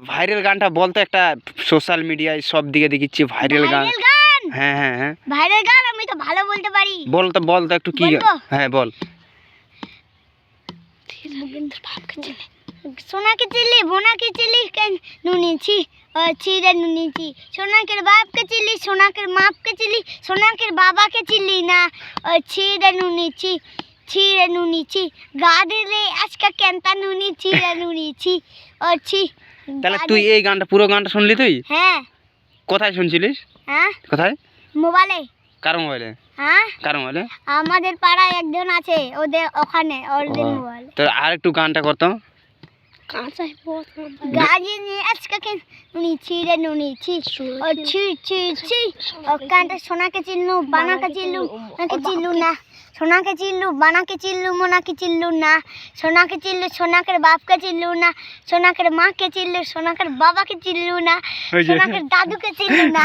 Viral গানটা বলতো একটা সোশ্যাল মিডিয়ায় সব দিকে দেখিচ্ছি ভাইরাল গান। হ্যাঁ হ্যাঁ হ্যাঁ ভাইরাল গান আমি তো ভালো বলতে পারি। বল তো একটু কি। হ্যাঁ বল। সোনাকে চিল্লি বোনাকে চিল্লি নুনিছি ছিঁড়ে নুনিছি, সোনাকের বাপকে চিল্লি সোনাকের মাপকে চিল্লি সোনাকের বাবাকে চিল্লি না ছিঁড়ে নুনিছি গা দিলে আজকে কেনতা নুনি ছিঁড়ে নুনিছি ছি। তাহলে তুই এই গানটা পুরো গানটা শুনলি তুই? হ্যাঁ। কোথায় শুনছিলিস? হ্যাঁ কোথায়? মোবাইলে। কার মোবাইলে? হ্যাঁ কার মোবাইলে? আমাদের পাড়ায় একজন আছে ওদের ওখানে ওদের মোবাইল। তো আর একটু গানটা করতো। গাজি নিয়ে আজকে নুনি ছিঁড়ে নুনিছি ও ছি ছি ছি ও কানটা সোনাকে চিল্লু বানাকে চিল্লু নাকে চিল্লু না সোনাকে চিল্লু বানাকে চিল্লু মোনাকে চিল্লু না সোনাকে চিল্লু সোনাকের বাপকে চিল্লু না সোনাকের মাকে চিল্লু সোনাকের বাবাকে চিল্লু না সোনাকের দাদুকে চিল্লু না।